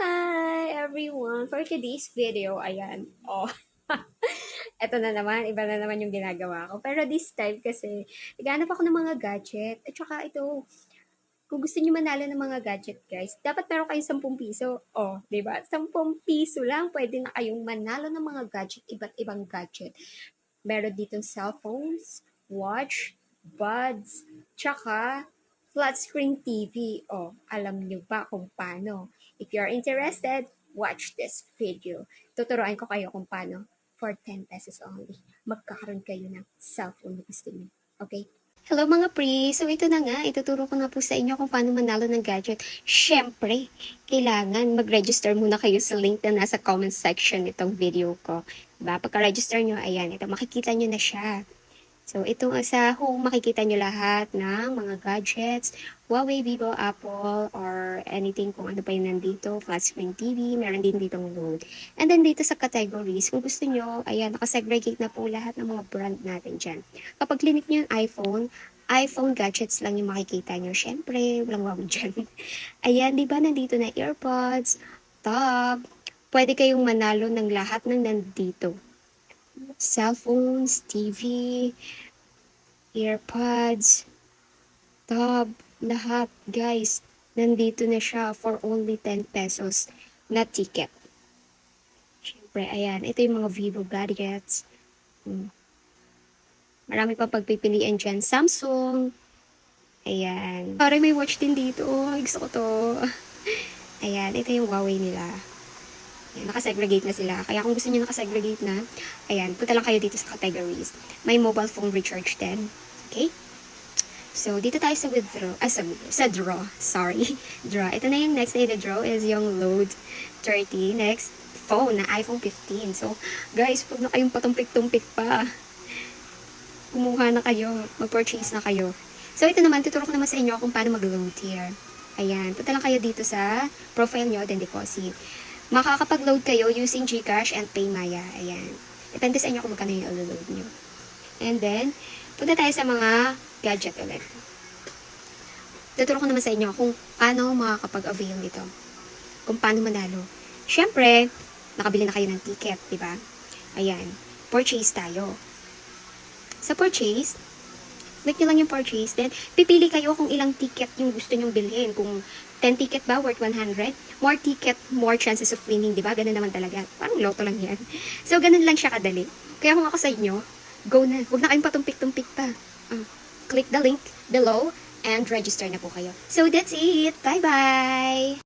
Hi everyone! For today's video, ayan, eto na naman, iba na naman yung ginagawa ko. Pero this time kasi, naghanap ako ng mga gadget. At saka ito, kung gusto niyo manalo ng mga gadget guys, dapat meron kayong 10 piso. Di ba? 10 piso lang, pwede na kayong manalo ng mga gadget, iba't ibang gadget. Meron ditong cellphones, watch, buds, tsaka flat screen TV. Alam niyo ba kung paano? If you're interested, watch this video. Tuturuan ko kayo kung paano for 10 pesos only. Magkakaroon kayo ng cellphone na gusto niyo. Okay? Hello mga pre! So ito na nga, ituturo ko na po sa inyo kung paano manalo ng gadget. Siyempre, kailangan mag-register muna kayo sa link na nasa comment section nitong video ko. Diba? Pagka-register nyo, ayan, ito, makikita nyo na siya. So, ito sa home, makikita nyo lahat ng mga gadgets, Huawei, Vivo, Apple, or anything kung ano pa yun nandito, flat screen TV, meron din ditong load. And then dito sa categories, kung gusto nyo, ayan, nakasegregate na po lahat ng mga brand natin dyan. Kapag clinic nyo yung iPhone gadgets lang yung makikita nyo. Syempre, walang Huawei dyan. Ayan, di ba nandito na earpods, tab, pwede kayong manalo ng lahat ng nandito. Cellphones, TV, earpods, tab, lahat, guys. Nandito na siya for only 10 pesos na ticket. Siyempre, ayan, ito yung mga Vivo gadgets. Marami pang pagpipilian dyan. Samsung. Ayan. Parang may watch din dito. Gusto ko to. Ayan, ito yung Huawei nila. Ayan, nakasegregate na sila. Kaya kung gusto niyo nakasegregate na, ayan, punta lang kayo dito sa categories. May mobile phone recharge din. Okay? So, dito tayo sa withdraw. Sa draw. Sorry. Draw. Ito na yung next na i-draw is yung load 30. Next, phone na iPhone 15. So, guys, huwag na kayong patumpik-tumpik pa. Kumuha na kayo. Mag-purchase na kayo. So, ito naman, tuturo ko naman sa inyo kung paano mag-load here. Ayan. Punta lang kayo dito sa profile nyo, then deposit. Makakapag-load kayo using GCash and PayMaya. Ayan. Depende sa inyo kung magkano yung i-load nyo. And then, punta tayo sa mga gadget ulit. Tuturo ko naman sa inyo kung paano makakapag-avail nito. Kung paano manalo. Siyempre, nakabili na kayo ng ticket, di ba? Ayan. Purchase tayo. Sa purchase, click nyo lang yung purchase, then pipili kayo kung ilang ticket yung gusto nyong bilhin. Kung 10 ticket ba, worth 100? More ticket, more chances of winning, di ba? Ganun naman talaga. Parang loto lang yan. So, ganun lang siya kadali. Kaya kung ako sa inyo, go na. Huwag na kayong patumpik-tumpik pa. Click the link below and register na po kayo. So, that's it. Bye-bye!